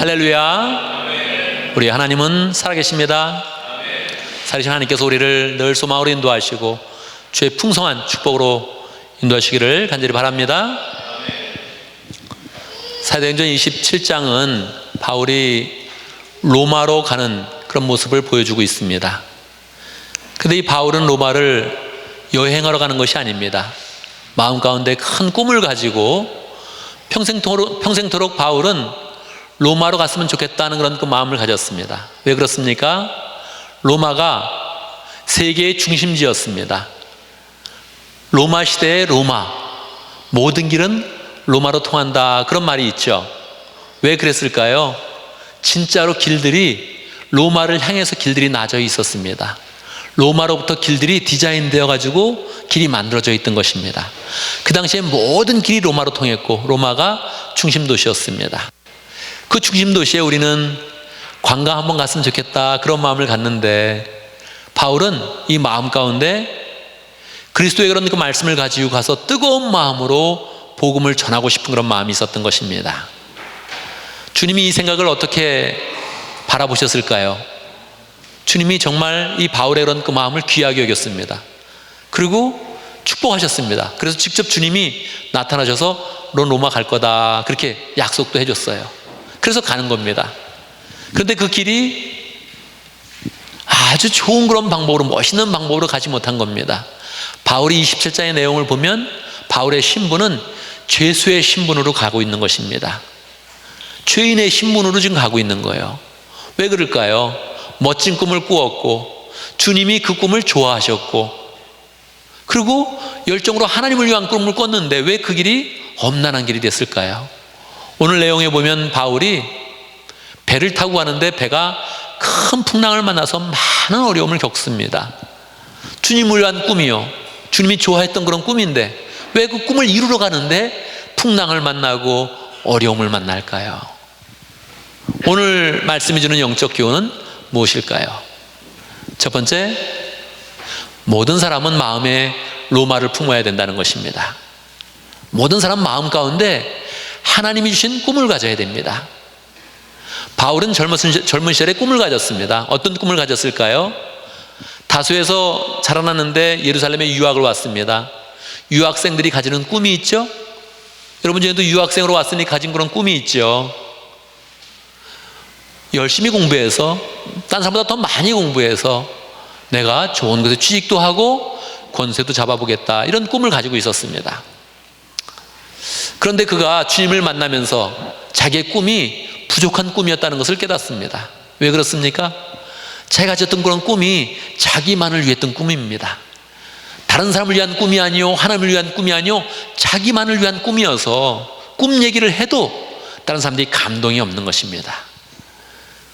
할렐루야. 우리 하나님은 살아계십니다. 살아계신 하나님께서 우리를 늘 소망으로 인도하시고 주의 풍성한 축복으로 인도하시기를 간절히 바랍니다. 사도행전 27장은 바울이 로마로 가는 그런 모습을 보여주고 있습니다. 근데 이 바울은 로마를 여행하러 가는 것이 아닙니다. 마음 가운데 큰 꿈을 가지고 평생토록 바울은 로마로 갔으면 좋겠다는 그런 그 마음을 가졌습니다. 왜 그렇습니까? 로마가 세계의 중심지였습니다. 로마 시대의 로마, 모든 길은 로마로 통한다, 그런 말이 있죠. 왜 그랬을까요? 진짜로 길들이 로마를 향해서 길들이 나져 있었습니다. 로마로부터 길들이 디자인되어 가지고 길이 만들어져 있던 것입니다. 그 당시에 모든 길이 로마로 통했고 로마가 중심 도시였습니다. 그 중심 도시에 우리는 관광 한번 갔으면 좋겠다, 그런 마음을 갖는데 바울은 이 마음 가운데 그리스도의 그런 그 말씀을 가지고 가서 뜨거운 마음으로 복음을 전하고 싶은 그런 마음이 있었던 것입니다. 주님이 이 생각을 어떻게 바라보셨을까요? 주님이 정말 이 바울의 그런 그 마음을 귀하게 여겼습니다. 그리고 축복하셨습니다. 그래서 직접 주님이 나타나셔서 너 로마 갈 거다, 그렇게 약속도 해줬어요. 그래서 가는 겁니다. 그런데 그 길이 아주 좋은 그런 방법으로, 멋있는 방법으로 가지 못한 겁니다. 바울이 27장의 내용을 보면 바울의 신분은 죄수의 신분으로 가고 있는 것입니다. 죄인의 신분으로 지금 가고 있는 거예요. 왜 그럴까요? 멋진 꿈을 꾸었고 주님이 그 꿈을 좋아하셨고 그리고 열정으로 하나님을 위한 꿈을 꿨는데 왜 그 길이 험난한 길이 됐을까요? 오늘 내용에 보면 바울이 배를 타고 가는데 배가 큰 풍랑을 만나서 많은 어려움을 겪습니다. 주님을 위한 꿈이요, 주님이 좋아했던 그런 꿈인데 왜 그 꿈을 이루러 가는데 풍랑을 만나고 어려움을 만날까요? 오늘 말씀이 주는 영적 교훈은 무엇일까요? 첫 번째, 모든 사람은 마음에 로마를 품어야 된다는 것입니다. 모든 사람 마음 가운데 하나님이 주신 꿈을 가져야 됩니다. 바울은 젊은 시절에 꿈을 가졌습니다. 어떤 꿈을 가졌을까요? 다소에서 자라났는데 예루살렘에 유학을 왔습니다. 유학생들이 가지는 꿈이 있죠? 여러분 중에도 유학생으로 왔으니 가진 그런 꿈이 있죠. 열심히 공부해서, 딴 사람보다 더 많이 공부해서 내가 좋은 곳에 취직도 하고 권세도 잡아보겠다, 이런 꿈을 가지고 있었습니다. 그런데 그가 주님을 만나면서 자기의 꿈이 부족한 꿈이었다는 것을 깨닫습니다. 왜 그렇습니까? 자기가 가졌던 그런 꿈이 자기만을 위했던 꿈입니다. 다른 사람을 위한 꿈이 아니요, 하나님을 위한 꿈이 아니요, 자기만을 위한 꿈이어서 꿈 얘기를 해도 다른 사람들이 감동이 없는 것입니다.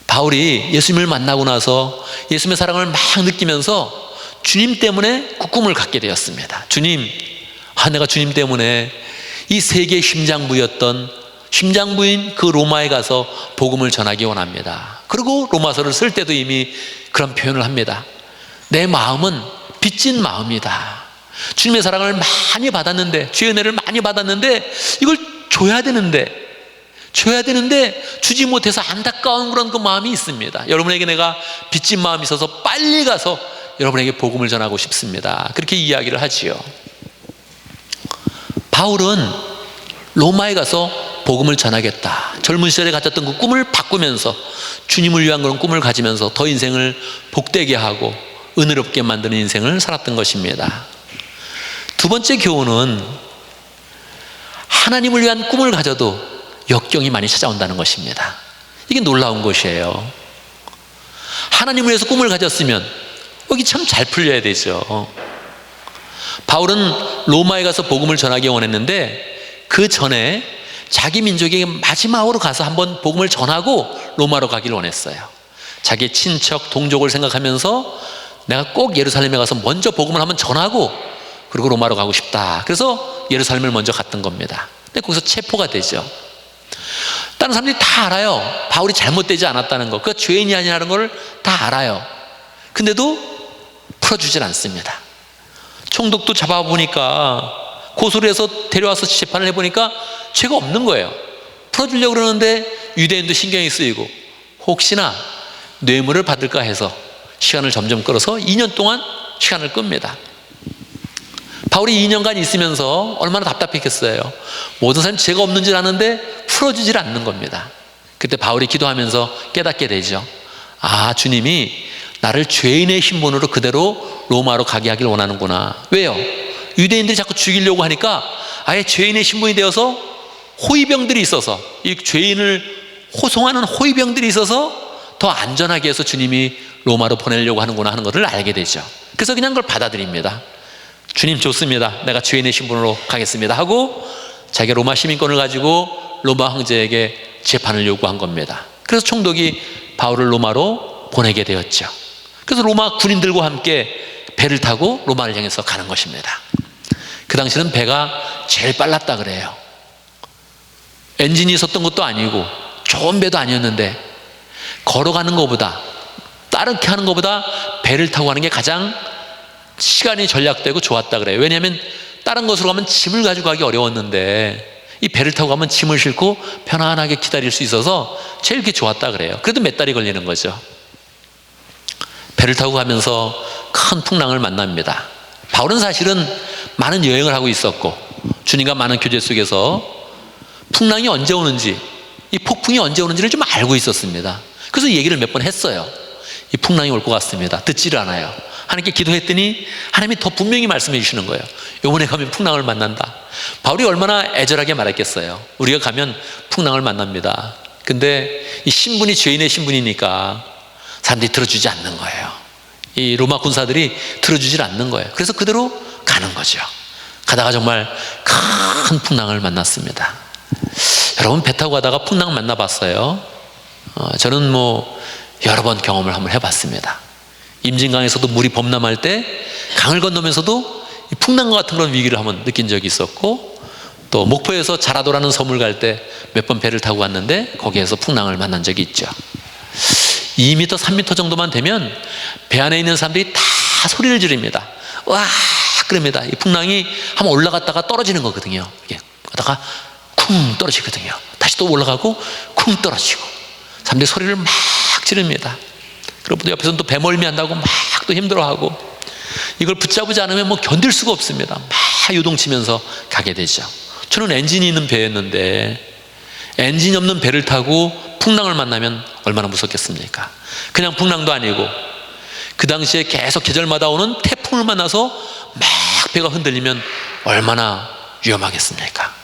바울이 예수님을 만나고 나서 예수님의 사랑을 막 느끼면서 주님 때문에 그 꿈을 갖게 되었습니다. 주님, 내가 주님 때문에 이 세계의 심장부인 그 로마에 가서 복음을 전하기 원합니다. 그리고 로마서를 쓸 때도 이미 그런 표현을 합니다. 내 마음은 빚진 마음이다. 주님의 사랑을 많이 받았는데, 주의 은혜를 많이 받았는데 이걸 줘야 되는데 주지 못해서 안타까운 그런 그 마음이 있습니다. 여러분에게 내가 빚진 마음이 있어서 빨리 가서 여러분에게 복음을 전하고 싶습니다. 그렇게 이야기를 하지요. 바울은 로마에 가서 복음을 전하겠다, 젊은 시절에 가졌던 그 꿈을 바꾸면서 주님을 위한 그런 꿈을 가지면서 더 인생을 복되게 하고 은혜롭게 만드는 인생을 살았던 것입니다. 두 번째 교훈은 하나님을 위한 꿈을 가져도 역경이 많이 찾아온다는 것입니다. 이게 놀라운 것이에요. 하나님을 위해서 꿈을 가졌으면 여기 참 잘 풀려야 되죠. 바울은 로마에 가서 복음을 전하기 원했는데 그 전에 자기 민족에게 마지막으로 가서 한번 복음을 전하고 로마로 가기를 원했어요. 자기의 친척, 동족을 생각하면서 내가 꼭 예루살렘에 가서 먼저 복음을 한번 전하고 그리고 로마로 가고 싶다. 그래서 예루살렘을 먼저 갔던 겁니다. 근데 거기서 체포가 되죠. 다른 사람들이 다 알아요. 바울이 잘못되지 않았다는 것, 그가 죄인이 아니라는 걸 다 알아요. 근데도 풀어주질 않습니다. 총독도 잡아보니까, 고소를 해서 데려와서 재판을 해보니까 죄가 없는 거예요. 풀어주려고 그러는데 유대인도 신경이 쓰이고 혹시나 뇌물을 받을까 해서 시간을 점점 끌어서 2년 동안 시간을 끕니다. 바울이 2년간 있으면서 얼마나 답답했겠어요. 모든 사람이 죄가 없는 줄 아는데 풀어주질 않는 겁니다. 그때 바울이 기도하면서 깨닫게 되죠. 아, 주님이 나를 죄인의 신분으로 그대로 로마로 가게 하길 원하는구나. 왜요? 유대인들이 자꾸 죽이려고 하니까 아예 죄인의 신분이 되어서 호위병들이 있어서, 이 죄인을 호송하는 호위병들이 있어서 더 안전하게 해서 주님이 로마로 보내려고 하는구나 하는 것을 알게 되죠. 그래서 그냥 그걸 받아들입니다. 주님 좋습니다. 내가 죄인의 신분으로 가겠습니다 하고 자기가 로마 시민권을 가지고 로마 황제에게 재판을 요구한 겁니다. 그래서 총독이 바울을 로마로 보내게 되었죠. 그래서 로마 군인들과 함께 배를 타고 로마를 향해서 가는 것입니다. 그 당시는 배가 제일 빨랐다 그래요. 엔진이 있었던 것도 아니고 좋은 배도 아니었는데 걸어가는 것보다, 따르게 하는 것보다 배를 타고 가는 게 가장 시간이 절약되고 좋았다 그래요. 왜냐하면 다른 것으로 가면 짐을 가지고 가기 어려웠는데 이 배를 타고 가면 짐을 싣고 편안하게 기다릴 수 있어서 제일 그게 좋았다 그래요. 그래도 몇 달이 걸리는 거죠. 배를 타고 가면서 큰 풍랑을 만납니다. 바울은 사실은 많은 여행을 하고 있었고 주님과 많은 교제 속에서 풍랑이 언제 오는지, 이 폭풍이 언제 오는지를 좀 알고 있었습니다. 그래서 얘기를 몇 번 했어요. 이 풍랑이 올 것 같습니다. 듣지를 않아요. 하나님께 기도했더니 하나님이 더 분명히 말씀해 주시는 거예요. 이번에 가면 풍랑을 만난다. 바울이 얼마나 애절하게 말했겠어요. 우리가 가면 풍랑을 만납니다. 근데 이 신분이 죄인의 신분이니까 사람들이 들어주지 않는 거예요. 이 로마 군사들이 들어주질 않는 거예요. 그래서 그대로 가는 거죠. 가다가 정말 큰 풍랑을 만났습니다. 여러분 배 타고 가다가 풍랑 만나봤어요? 저는 여러 번 경험을 한번 해봤습니다. 임진강에서도 물이 범람할 때 강을 건너면서도 풍랑과 같은 그런 위기를 한번 느낀 적이 있었고, 또 목포에서 자라도라는 섬을 갈 때 몇 번 배를 타고 갔는데 거기에서 풍랑을 만난 적이 있죠. 2m, 3m 정도만 되면 배 안에 있는 사람들이 다 소리를 지릅니다. 와 그럽니다. 이 풍랑이 한번 올라갔다가 떨어지는 거거든요. 이게 가다가 쿵 떨어지거든요. 다시 또 올라가고 쿵 떨어지고 사람들이 소리를 막 지릅니다. 그리고 또 옆에서는 또 배멀미 한다고 막 또 힘들어하고 이걸 붙잡지 않으면 견딜 수가 없습니다. 막 요동치면서 가게 되죠. 저는 엔진이 있는 배였는데 엔진이 없는 배를 타고 풍랑을 만나면 얼마나 무섭겠습니까? 그냥 풍랑도 아니고 그 당시에 계속 계절마다 오는 태풍을 만나서 막 배가 흔들리면 얼마나 위험하겠습니까?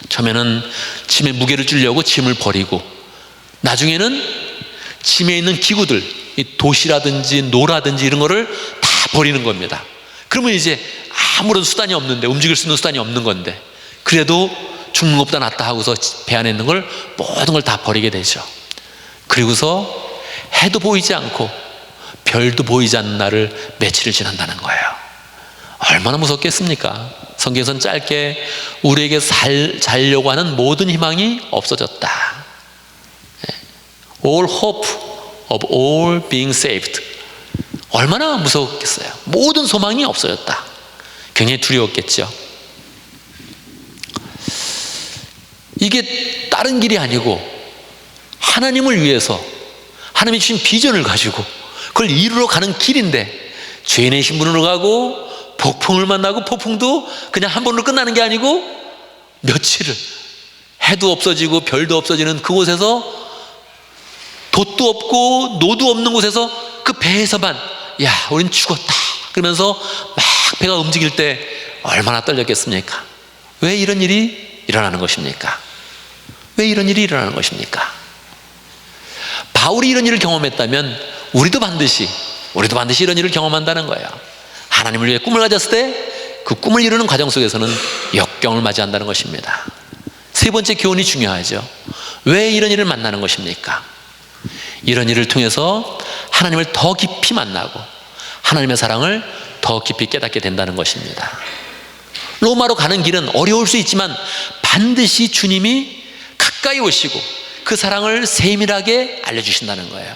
처음에는 짐의 무게를 줄려고 짐을 버리고 나중에는 짐에 있는 기구들, 이 돛이라든지 노라든지 이런 거를 다 버리는 겁니다. 그러면 이제 아무런 수단이 없는데, 움직일 수 있는 수단이 없는 건데 그래도 죽는 것보다 낫다 하고서 배 안에 있는 걸 모든 걸 다 버리게 되죠. 그리고서 해도 보이지 않고 별도 보이지 않는 날을 며칠을 지난다는 거예요. 얼마나 무섭겠습니까? 성경에서는 짧게 우리에게 살려고 하는 모든 희망이 없어졌다. All hope of all being saved. 얼마나 무서웠겠어요. 모든 소망이 없어졌다. 굉장히 두려웠겠죠. 이게 다른 길이 아니고 하나님을 위해서 하나님이 주신 비전을 가지고 그걸 이루러 가는 길인데 죄인의 신분으로 가고 폭풍을 만나고 폭풍도 그냥 한 번으로 끝나는 게 아니고 며칠을, 해도 없어지고 별도 없어지는 그곳에서 돛도 없고 노도 없는 곳에서 그 배에서만 야 우린 죽었다 그러면서 막 배가 움직일 때 얼마나 떨렸겠습니까? 왜 이런 일이 일어나는 것입니까? 왜 이런 일이 일어나는 것입니까? 바울이 이런 일을 경험했다면 우리도 반드시 이런 일을 경험한다는 거예요. 하나님을 위해 꿈을 가졌을 때 그 꿈을 이루는 과정 속에서는 역경을 맞이한다는 것입니다. 세 번째 교훈이 중요하죠. 왜 이런 일을 만나는 것입니까? 이런 일을 통해서 하나님을 더 깊이 만나고 하나님의 사랑을 더 깊이 깨닫게 된다는 것입니다. 로마로 가는 길은 어려울 수 있지만 반드시 주님이 가까이 오시고 그 사랑을 세밀하게 알려주신다는 거예요.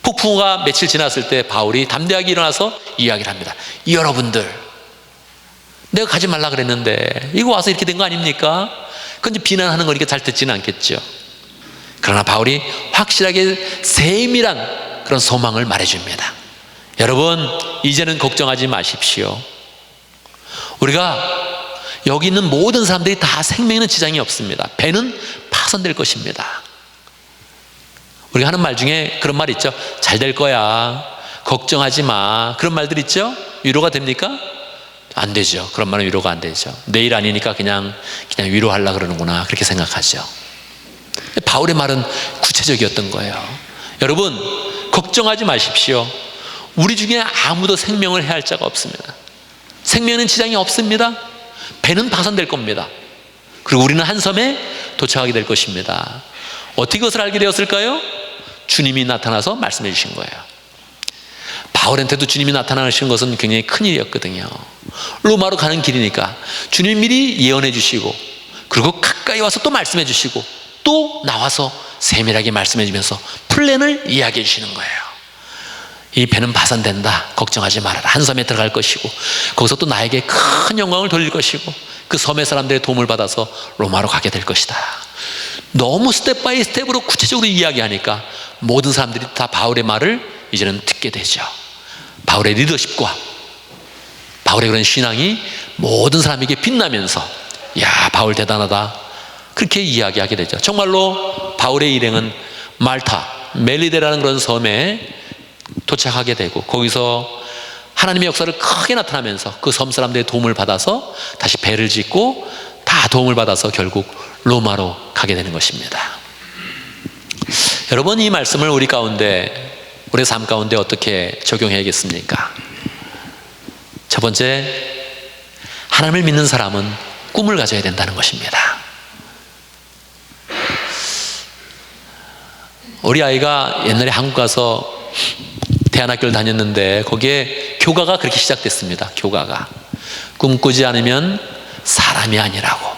폭풍우가 며칠 지났을 때 바울이 담대하게 일어나서 이야기를 합니다. 여러분들, 내가 가지 말라 그랬는데 이거 와서 이렇게 된 거 아닙니까? 그건 이제 비난하는 거니까 잘 듣지는 않겠죠. 그러나 바울이 확실하게 세밀한 그런 소망을 말해줍니다. 여러분, 이제는 걱정하지 마십시오. 우리가 여기 있는 모든 사람들이 다 생명에는 지장이 없습니다. 배는 파손될 것입니다. 우리가 하는 말 중에 그런 말 있죠. 잘 될 거야, 걱정하지 마, 그런 말들 있죠. 위로가 됩니까? 안 되죠. 그런 말은 위로가 안 되죠. 내일 아니니까 그냥 위로하려고 그러는구나, 그렇게 생각하죠. 바울의 말은 구체적이었던 거예요. 여러분, 걱정하지 마십시오. 우리 중에 아무도 생명을 해할 자가 없습니다. 생명에는 지장이 없습니다. 배는 파손될 겁니다. 그리고 우리는 한 섬에 도착하게 될 것입니다. 어떻게 그것을 알게 되었을까요? 주님이 나타나서 말씀해 주신 거예요. 바울한테도 주님이 나타나신 것은 굉장히 큰 일이었거든요. 로마로 가는 길이니까 주님이 미리 예언해 주시고, 그리고 가까이 와서 또 말씀해 주시고, 또 나와서 세밀하게 말씀해 주면서 플랜을 이야기해 주시는 거예요. 이 배는 파손된다, 걱정하지 말아라. 한 섬에 들어갈 것이고, 거기서 또 나에게 큰 영광을 돌릴 것이고, 그 섬의 사람들의 도움을 받아서 로마로 가게 될 것이다. 너무 스텝 바이 스텝으로 구체적으로 이야기하니까 모든 사람들이 다 바울의 말을 이제는 듣게 되죠. 바울의 리더십과 바울의 그런 신앙이 모든 사람에게 빛나면서, 야, 바울 대단하다, 그렇게 이야기하게 되죠. 정말로 바울의 일행은 말타, 멜리데라는 그런 섬에 도착하게 되고, 거기서 하나님의 역사를 크게 나타나면서 그 섬 사람들의 도움을 받아서 다시 배를 짓고 다 도움을 받아서 결국 로마로 가게 되는 것입니다. 여러분, 이 말씀을 우리 가운데, 우리의 삶 가운데 어떻게 적용해야겠습니까? 첫 번째, 하나님을 믿는 사람은 꿈을 가져야 된다는 것입니다. 우리 아이가 옛날에 한국 가서 대안학교를 다녔는데 거기에 교가가 그렇게 시작됐습니다. 교가가 꿈꾸지 않으면 사람이 아니라고.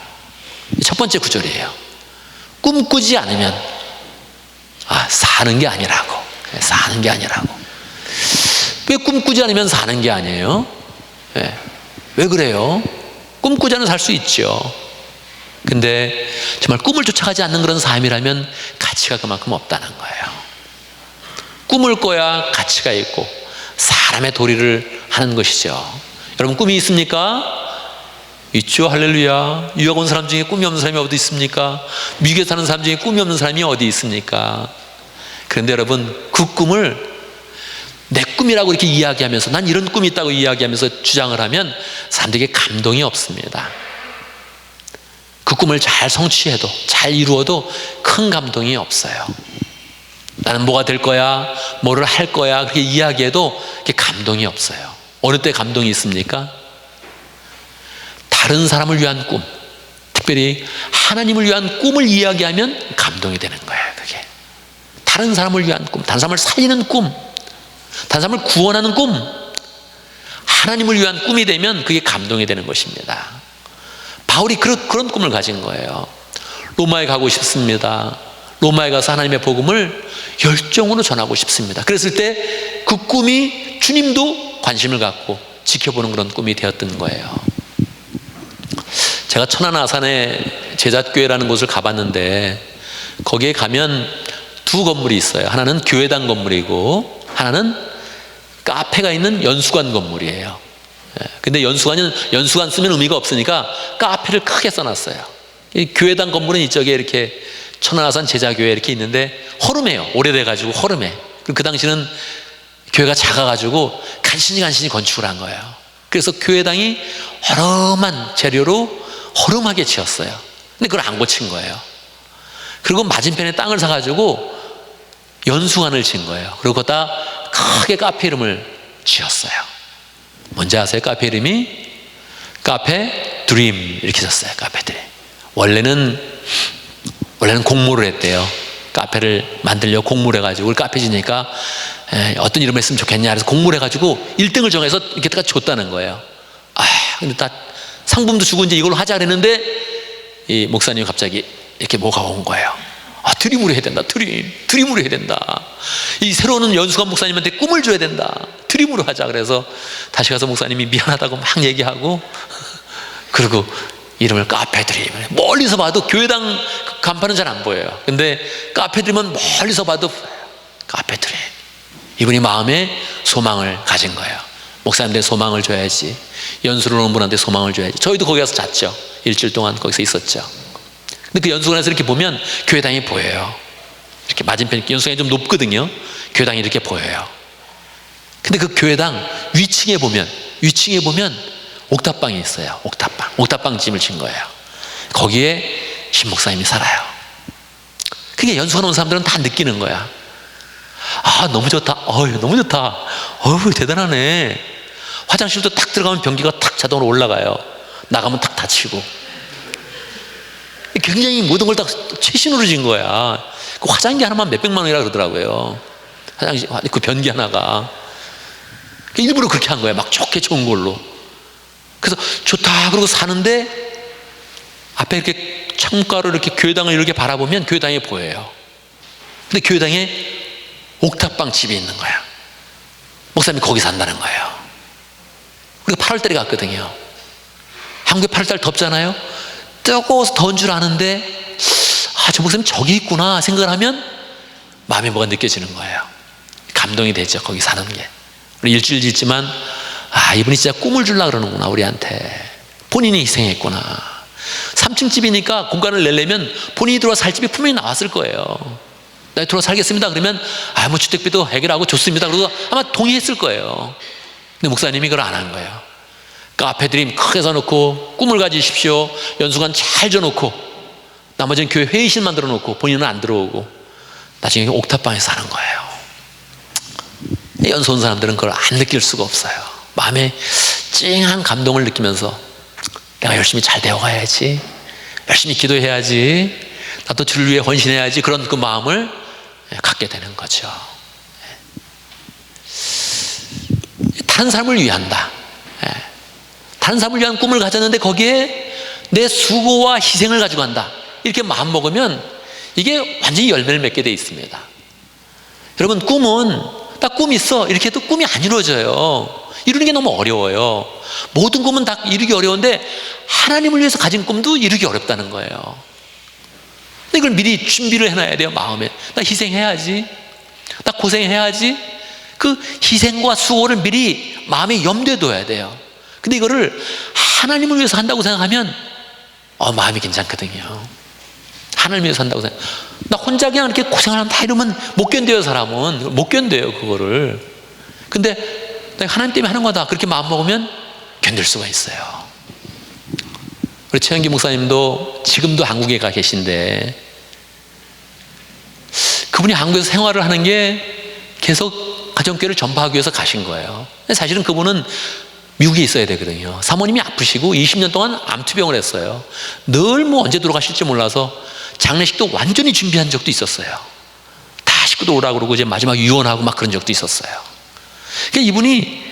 첫 번째 구절이에요. 꿈꾸지 않으면 사는 게 아니라고. 사는 게 아니라고. 왜 꿈꾸지 않으면 사는 게 아니에요? 왜 그래요? 꿈꾸지 않으면 살 수 있죠. 근데 정말 꿈을 쫓아가지 않는 그런 삶이라면 가치가 그만큼 없다는 거예요. 꿈을 꿔야 가치가 있고 사람의 도리를 하는 것이죠. 여러분, 꿈이 있습니까? 있죠. 할렐루야. 유학 온 사람 중에 꿈이 없는 사람이 어디 있습니까? 미국에 사는 사람 중에 꿈이 없는 사람이 어디 있습니까? 그런데 여러분, 그 꿈을 내 꿈이라고 이렇게 이야기하면서, 난 이런 꿈이 있다고 이야기하면서 주장을 하면 사람들에게 감동이 없습니다. 그 꿈을 잘 성취해도, 잘 이루어도 큰 감동이 없어요. 나는 뭐가 될 거야, 뭐를 할 거야, 그렇게 이야기해도 그게 감동이 없어요. 어느 때 감동이 있습니까? 다른 사람을 위한 꿈, 특별히 하나님을 위한 꿈을 이야기하면 감동이 되는 거예요. 그게 다른 사람을 위한 꿈, 다른 사람을 살리는 꿈, 다른 사람을 구원하는 꿈, 하나님을 위한 꿈이 되면 그게 감동이 되는 것입니다. 바울이 그런 꿈을 가진 거예요. 로마에 가고 싶습니다. 로마에 가서 하나님의 복음을 열정으로 전하고 싶습니다. 그랬을 때 그 꿈이 주님도 관심을 갖고 지켜보는 그런 꿈이 되었던 거예요. 제가 천안 아산에 제자교회라는 곳을 가봤는데 거기에 가면 두 건물이 있어요. 하나는 교회당 건물이고 하나는 카페가 있는 연수관 건물이에요. 근데 연수관 쓰면 의미가 없으니까 카페를 크게 써놨어요. 교회당 건물은 이쪽에 이렇게 천안아산 제자교회 이렇게 있는데 허름해요. 오래돼가지고 허름해. 그 당시는 교회가 작아가지고 간신히 건축을 한 거예요. 그래서 교회당이 허름한 재료로 허름하게 지었어요. 근데 그걸 안 고친 거예요. 그리고 맞은편에 땅을 사가지고 연수관을 지은 거예요. 그리고 거기다 크게 카페 이름을 지었어요. 뭔지 아세요? 카페 이름이 카페 드림 이렇게 썼어요. 카페 드림. 원래는 공모를 했대요. 카페를 만들려고 공모를 해가지고 카페 지니까 어떤 이름을 했으면 좋겠냐 그래서 공모를 해가지고 1등을 정해서 이렇게 다 줬다는 거예요. 근데 다 상품도 주고 이제 이걸로 하자 그랬는데 이 목사님이 갑자기 이렇게 뭐가 온 거예요. 드림으로 해야 된다. 드림으로 해야 된다. 이 새로 오는 연수관 목사님한테 꿈을 줘야 된다. 드림으로 하자. 그래서 다시 가서 목사님이 미안하다고 막 얘기하고 그리고 이름을 카페 드림. 멀리서 봐도 교회당 간판은 잘 안 보여요. 근데 카페드림은 멀리서 봐도 카페드림. 이분이 마음에 소망을 가진 거예요. 목사님한테 소망을 줘야지. 연수를 오는 분한테 소망을 줘야지. 저희도 거기 가서 잤죠. 일주일 동안 거기서 있었죠. 근데 그 연수관에서 이렇게 보면 교회당이 보여요. 이렇게 맞은편, 연수관이 좀 높거든요. 교회당이 이렇게 보여요. 근데 그 교회당 위층에 보면 옥탑방이 있어요. 옥탑방 집을 진 거예요. 거기에 신 목사님이 살아요. 그게 연수관 온 사람들은 다 느끼는 거야. 아, 너무 좋다. 너무 좋다. 대단하네. 화장실도 딱 들어가면 변기가 탁 자동으로 올라가요. 나가면 탁 닫히고. 굉장히 모든 걸 다 최신으로 진 거야. 그 화장기 하나만 몇백만 원이라 그러더라고요. 화장실, 그 변기 하나가. 일부러 그렇게 한 거야. 막 좋은 걸로. 그래서 좋다 그러고 사는데 앞에 이렇게 창가로 이렇게 교회당을 이렇게 바라보면 교회당이 보여요. 근데 교회당에 옥탑방 집이 있는 거야. 목사님이 거기 산다는 거예요. 우리가 8월달에 갔거든요. 한국에 8월달 덥잖아요. 뜨거워서 더운 줄 아는데 저 목사님 저기 있구나 생각을 하면 마음에 뭐가 느껴지는 거예요. 감동이 되죠. 거기 사는 게. 우리 일주일 짓지만 이분이 진짜 꿈을 주려고 그러는구나 우리한테. 본인이 희생했구나. 3층 집이니까 공간을 내려면 본인이 들어와 살 집이 분명히 나왔을 거예요. 나 들어와 살겠습니다 그러면 뭐 주택비도 해결하고 좋습니다 그러고 아마 동의했을 거예요. 근데 목사님이 그걸 안 한 거예요. 카페드림 크게 써놓고 꿈을 가지십시오. 연수관 잘 줘놓고 나머지는 교회 회의실 만들어 놓고 본인은 안 들어오고 나중에 옥탑방에서 사는 거예요. 연수 온 사람들은 그걸 안 느낄 수가 없어요. 마음에 찡한 감동을 느끼면서 내가 열심히 잘 되어가야지, 열심히 기도해야지, 나도 주를 위해 헌신해야지, 그런 그 마음을 갖게 되는 거죠. 다른 사람을 위한다. 다른 사람을 위한 꿈을 가졌는데 거기에 내 수고와 희생을 가지고 간다. 이렇게 마음 먹으면 이게 완전히 열매를 맺게 돼 있습니다. 여러분, 꿈은 딱 꿈 있어 이렇게 해도 꿈이 안 이루어져요. 이루는 게 너무 어려워요. 모든 꿈은 다 이루기 어려운데 하나님을 위해서 가진 꿈도 이루기 어렵다는 거예요. 근데 이걸 미리 준비를 해놔야 돼요. 마음에 나 희생해야지, 나 고생해야지. 그 희생과 수고를 미리 마음에 염두에 둬야 돼요. 근데 이거를 하나님을 위해서 한다고 생각하면 마음이 괜찮거든요. 하나님을 위해서 한다고 생각. 나 혼자 그냥 이렇게 고생을 한다 이러면 못 견뎌요. 사람은 못 견뎌요 그거를. 근데 내가 하나님 때문에 하는 거다 그렇게 마음 먹으면 견딜 수가 있어요. 우리 최영기 목사님도 지금도 한국에 가 계신데 그분이 한국에서 생활을 하는 게 계속 가정교회를 전파하기 위해서 가신 거예요. 사실은 그분은 미국에 있어야 되거든요. 사모님이 아프시고 20년 동안 암투병을 했어요. 늘 언제 돌아가실지 몰라서 장례식도 완전히 준비한 적도 있었어요. 다 식구들 오라고 그러고 이제 마지막 유언하고 막 그런 적도 있었어요. 그러니까 이분이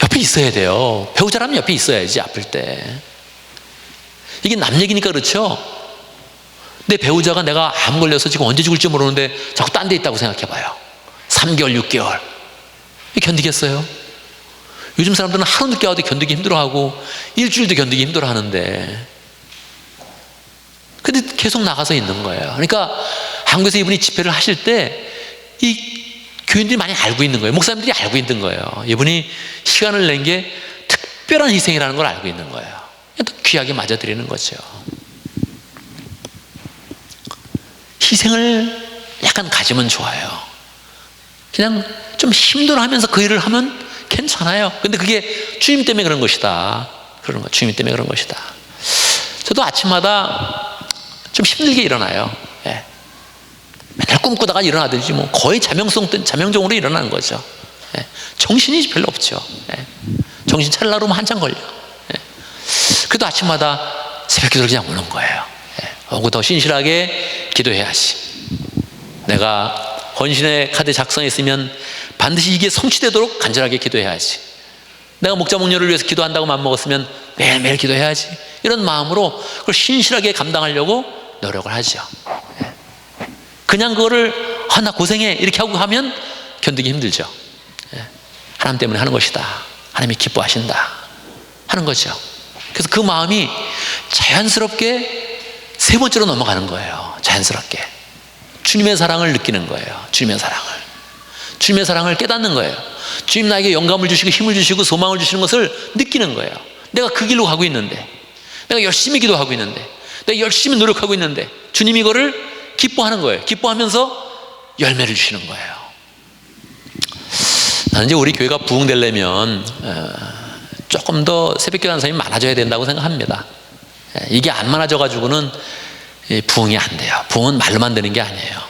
옆에 있어야 돼요. 배우자라면 옆에 있어야지, 아플 때. 이게 남 얘기니까 그렇죠. 내 배우자가 내가 암 걸려서 지금 언제 죽을지 모르는데 자꾸 딴 데 있다고 생각해봐요. 3개월, 6개월. 견디겠어요? 요즘 사람들은 하루 늦게 와도 견디기 힘들어하고 일주일도 견디기 힘들어하는데 근데 계속 나가서 있는 거예요. 그러니까 한국에서 이분이 집회를 하실 때 이 교인들이 많이 알고 있는 거예요. 목사님들이 알고 있는 거예요. 이분이 시간을 낸 게 특별한 희생이라는 걸 알고 있는 거예요. 또 귀하게 맞아들이는 거죠. 희생을 약간 가지면 좋아요. 그냥 좀 힘들어하면서 그 일을 하면 괜찮아요. 근데 그게 주님 때문에 그런 것이다. 그런 거, 주님 때문에 그런 것이다. 저도 아침마다 좀 힘들게 일어나요. 예. 맨날 꿈꾸다가 일어나든지 거의 자명종으로 일어나는 거죠. 예. 정신이 별로 없죠. 예. 정신 차리려고 그러면 한참 걸려. 예. 그래도 아침마다 새벽 기도를 그냥 오는 거예요. 예. 오고 더 신실하게 기도해야지. 내가 헌신의 카드 작성했으면 반드시 이게 성취되도록 간절하게 기도해야지. 내가 목자 목녀를 위해서 기도한다고 마음먹었으면 매일매일 기도해야지. 이런 마음으로 그걸 신실하게 감당하려고 노력을 하죠. 그냥 그거를 나 고생해 이렇게 하고 하면 견디기 힘들죠. 하나님 때문에 하는 것이다, 하나님이 기뻐하신다 하는 거죠. 그래서 그 마음이 자연스럽게 세 번째로 넘어가는 거예요. 자연스럽게 주님의 사랑을 느끼는 거예요. 주님의 사랑을 깨닫는 거예요. 주님 나에게 영감을 주시고 힘을 주시고 소망을 주시는 것을 느끼는 거예요. 내가 그 길로 가고 있는데, 내가 열심히 기도하고 있는데, 내가 열심히 노력하고 있는데 주님이 이거를 기뻐하는 거예요. 기뻐하면서 열매를 주시는 거예요. 나는 이제 우리 교회가 부흥되려면 조금 더 새벽기도 하는 사람이 많아져야 된다고 생각합니다. 이게 안 많아져 가지고는 부흥이 안 돼요. 부흥은 말로만 되는 게 아니에요.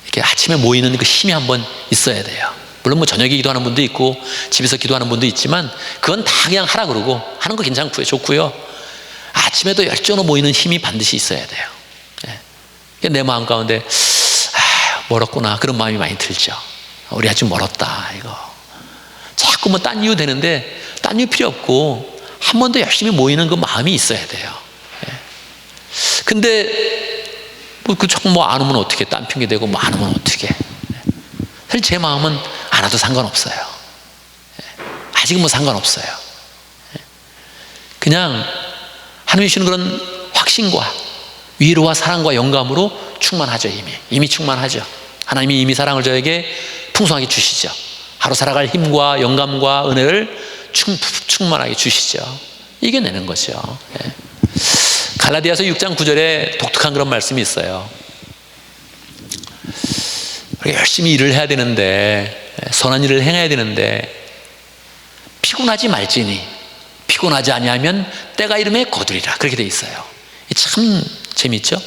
이렇게 아침에 모이는 그 힘이 한번 있어야 돼요. 물론 뭐 저녁에 기도하는 분도 있고 집에서 기도하는 분도 있지만 그건 다 그냥 하라 그러고 하는 거 괜찮고요, 좋고요. 아침에도 열정으로 모이는 힘이 반드시 있어야 돼요. 내 마음 가운데 멀었구나 그런 마음이 많이 들죠. 우리 아직 멀었다 이거. 자꾸 뭐 딴 이유 되는데 딴 이유 필요 없고 한 번 더 열심히 모이는 그 마음이 있어야 돼요. 근데 그 조금 뭐 안 오면 어떻게, 딴 핑계 대고 뭐 안 오면 어떻게. 사실 제 마음은 안 와도 상관없어요. 아직은 뭐 상관없어요. 그냥 하나님이 주시는 그런 확신과 위로와 사랑과 영감으로 충만하죠. 이미 충만하죠. 하나님이 이미 사랑을 저에게 풍성하게 주시죠. 하루 살아갈 힘과 영감과 은혜를 충만하게 주시죠. 이겨내는 거죠. 갈라디아서 6장 9절에 독특한 그런 말씀이 있어요. 우리가 열심히 일을 해야 되는데, 선한 일을 행해야 되는데 피곤하지 말지니 피곤하지 아니하면 때가 이름에 거두리라. 그렇게 돼 있어요. 참 재밌죠?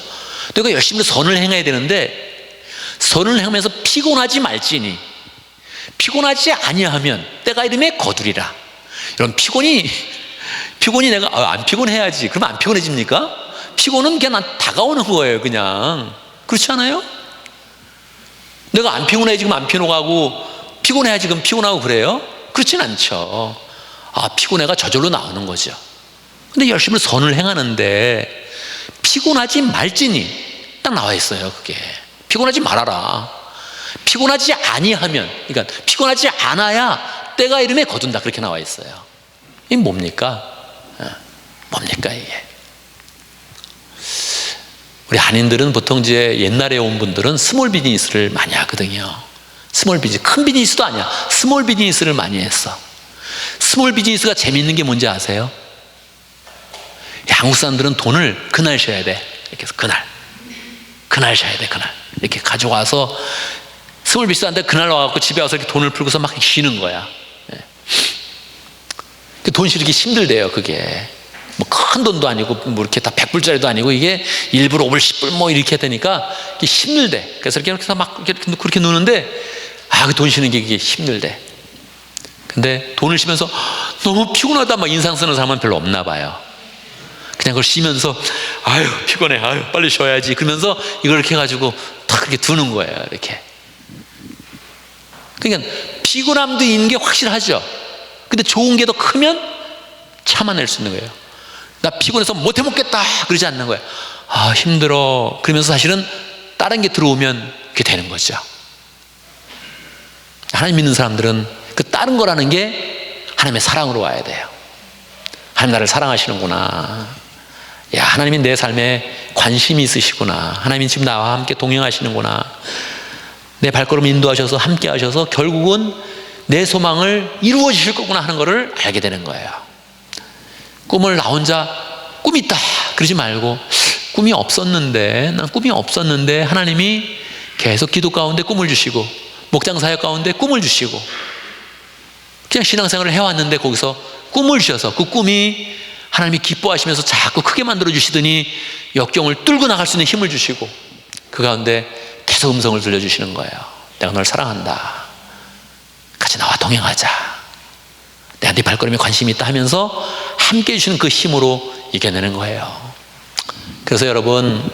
내가 열심히 선을 행해야 되는데 선을 행하면서 피곤하지 말지니 피곤하지 아니하면 때가 이름에 거두리라. 이런 피곤이 내가 안 피곤해야지. 그러면 안 피곤해집니까? 피곤은 그냥 다가오는 거예요. 그냥 그렇지 않아요? 내가 안 피곤해 지금 안 피곤하고 피곤해야 지금 피곤하고 그래요? 그렇진 않죠. 피곤해가 저절로 나오는 거죠. 근데 열심히 선을 행하는데 피곤하지 말지니 딱 나와 있어요. 그게 피곤하지 말아라. 피곤하지 아니하면, 그러니까 피곤하지 않아야 때가 이름에 거둔다. 그렇게 나와 있어요. 이게 뭡니까? 뭡니까 이게? 우리 한인들은 보통 이제 옛날에 온 분들은 스몰 비즈니스를 많이 하거든요. 스몰 비즈니스, 큰 비즈니스도 아니야. 스몰 비즈니스를 많이 했어. 스몰 비즈니스가 재밌는 게 뭔지 아세요? 한국 사람들은 돈을 그날 쉬어야 돼. 이렇게 해서 그날 쉬어야 돼. 그날 이렇게 가져와서 스몰 비즈니스한테 그날 와갖고 집에 와서 이렇게 돈을 풀고서 막 쉬는 거야. 돈 쉬기 힘들대요. 그게 뭐 큰 돈도 아니고 뭐 이렇게 다 100불짜리도 아니고 이게 1불, 5불, 10불 뭐 이렇게 되니까 이게 힘들대. 그래서 이렇게 해서 막 그렇게 노는데 그 돈 쉬는 게 이게 힘들대. 근데 돈을 쉬면서 너무 피곤하다 막 인상 쓰는 사람은 별로 없나 봐요. 그냥 그걸 쉬면서 피곤해, 빨리 쉬어야지 그러면서 이걸 이렇게 해가지고 탁 그렇게 두는 거예요. 이렇게. 그러니까 피곤함도 있는 게 확실하죠. 근데 좋은 게 더 크면 참아낼 수 있는 거예요. 나 피곤해서 못 해먹겠다 그러지 않는 거예요. 힘들어 그러면서 사실은 다른 게 들어오면 그게 되는 거죠. 하나님 믿는 사람들은 그 다른 거라는 게 하나님의 사랑으로 와야 돼요. 하나님 나를 사랑하시는구나. 야, 하나님이 내 삶에 관심이 있으시구나. 하나님이 지금 나와 함께 동행하시는구나. 내 발걸음 인도하셔서 함께 하셔서 결국은 내 소망을 이루어 주실 거구나 하는 것을 알게 되는 거예요. 꿈을 나 혼자 꿈 있다 그러지 말고 꿈이 없었는데, 난 꿈이 없었는데 하나님이 계속 기도 가운데 꿈을 주시고 목장 사역 가운데 꿈을 주시고 그냥 신앙생활을 해왔는데 거기서 꿈을 주셔서 그 꿈이 하나님이 기뻐하시면서 자꾸 크게 만들어 주시더니 역경을 뚫고 나갈 수 있는 힘을 주시고 그 가운데 계속 음성을 들려주시는 거예요. 내가 널 사랑한다. 같이 나와 동행하자. 내가 네 발걸음에 관심이 있다 하면서 함께 해주시는 그 힘으로 이겨내는 거예요. 그래서 여러분,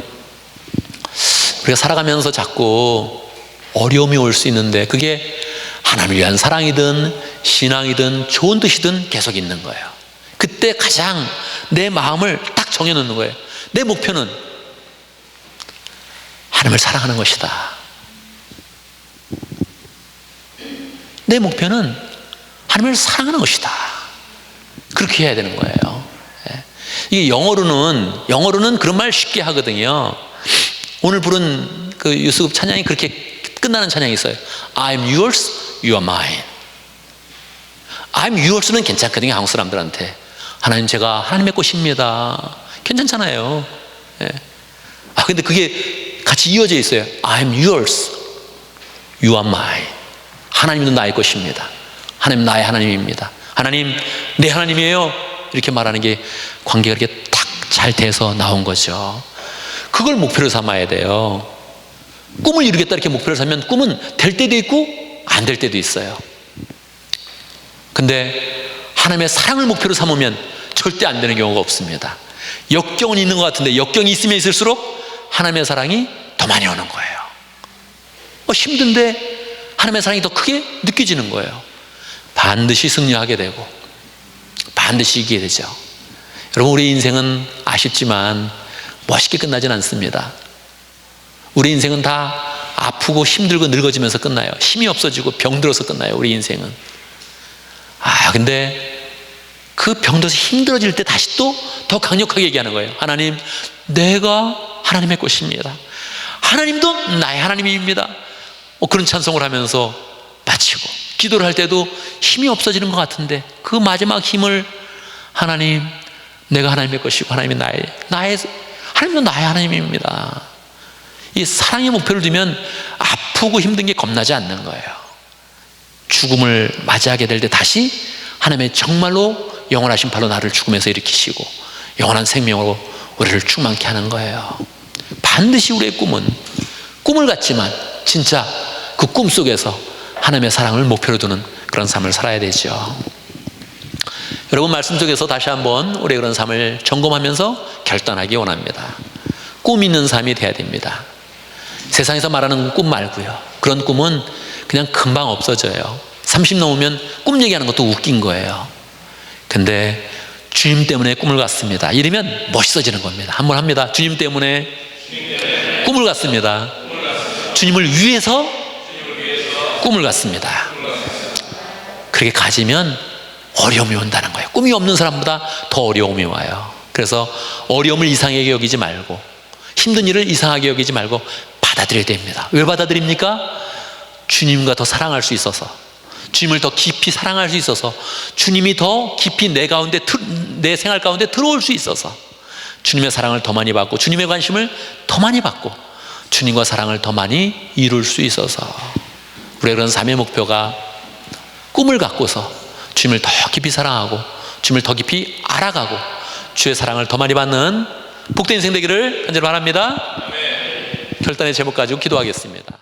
우리가 살아가면서 자꾸 어려움이 올 수 있는데 그게 하나님을 위한 사랑이든 신앙이든 좋은 뜻이든 계속 있는 거예요. 그때 가장 내 마음을 딱 정해놓는 거예요. 내 목표는 하나님을 사랑하는 것이다. 내 목표는 하나님을 사랑하는 것이다. 그렇게 해야 되는 거예요. 이게 영어로는 그런 말 쉽게 하거든요. 오늘 부른 그 유수급 찬양이 그렇게 끝나는 찬양이 있어요. I'm yours, you are mine. I'm yours는 괜찮거든요. 한국 사람들한테. 하나님, 제가 하나님의 것입니다. 괜찮잖아요. 예. 근데 그게 같이 이어져 있어요. I'm yours, you are mine. 하나님도 나의 것입니다. 하나님 나의 하나님입니다. 하나님 내 하나님이에요. 이렇게 말하는 게 관계가 이렇게 딱 잘 돼서 나온 거죠. 그걸 목표로 삼아야 돼요. 꿈을 이루겠다 이렇게 목표를 삼으면 꿈은 될 때도 있고 안 될 때도 있어요. 근데 하나님의 사랑을 목표로 삼으면 절대 안 되는 경우가 없습니다. 역경은 있는 것 같은데 역경이 있으면 있을수록 하나님의 사랑이 더 많이 오는 거예요. 힘든데 하나님의 사랑이 더 크게 느껴지는 거예요. 반드시 승리하게 되고 반드시 이기게 되죠. 여러분, 우리 인생은 아쉽지만 멋있게 끝나진 않습니다. 우리 인생은 다 아프고 힘들고 늙어지면서 끝나요. 힘이 없어지고 병들어서 끝나요. 우리 인생은. 근데 그 병들어서 힘들어질 때 다시 또 더 강력하게 얘기하는 거예요. 하나님, 내가 하나님의 것입니다. 하나님도 나의 하나님입니다. 그런 찬송을 하면서 마치고 기도를 할 때도 힘이 없어지는 것 같은데 그 마지막 힘을 하나님, 내가 하나님의 것이고 하나님이 하나님도 나의 하나님입니다. 이 사랑의 목표를 두면 아프고 힘든 게 겁나지 않는 거예요. 죽음을 맞이하게 될 때 다시 하나님의 정말로 영원하신 팔로 나를 죽음에서 일으키시고 영원한 생명으로 우리를 충만케 하는 거예요. 반드시 우리의 꿈을 갖지만 진짜 그 꿈 속에서 하나님의 사랑을 목표로 두는 그런 삶을 살아야 되죠. 여러분, 말씀 속에서 다시 한번 우리의 그런 삶을 점검하면서 결단하기 원합니다. 꿈 있는 삶이 돼야 됩니다. 세상에서 말하는 꿈 말고요. 그런 꿈은 그냥 금방 없어져요. 30 넘으면 꿈 얘기하는 것도 웃긴 거예요. 근데 주님 때문에 꿈을 갖습니다. 이러면 멋있어지는 겁니다. 한번 합니다. 주님 때문에 꿈을 갖습니다. 주님을 위해서 꿈을 갖습니다. 그렇게 가지면 어려움이 온다는 거예요. 꿈이 없는 사람보다 더 어려움이 와요. 그래서 어려움을 이상하게 여기지 말고 힘든 일을 이상하게 여기지 말고 받아들여야 됩니다. 왜 받아들입니까? 주님과 더 사랑할 수 있어서, 주님을 더 깊이 사랑할 수 있어서, 주님이 더 깊이 내 생활 가운데 들어올 수 있어서, 주님의 사랑을 더 많이 받고 주님의 관심을 더 많이 받고 주님과 사랑을 더 많이 이룰 수 있어서, 우리의 그런 삶의 목표가 꿈을 갖고서 주님을 더 깊이 사랑하고 주님을 더 깊이 알아가고 주의 사랑을 더 많이 받는 복된 인생 되기를 간절히 바랍니다. 결단의 제목 가지고 기도하겠습니다.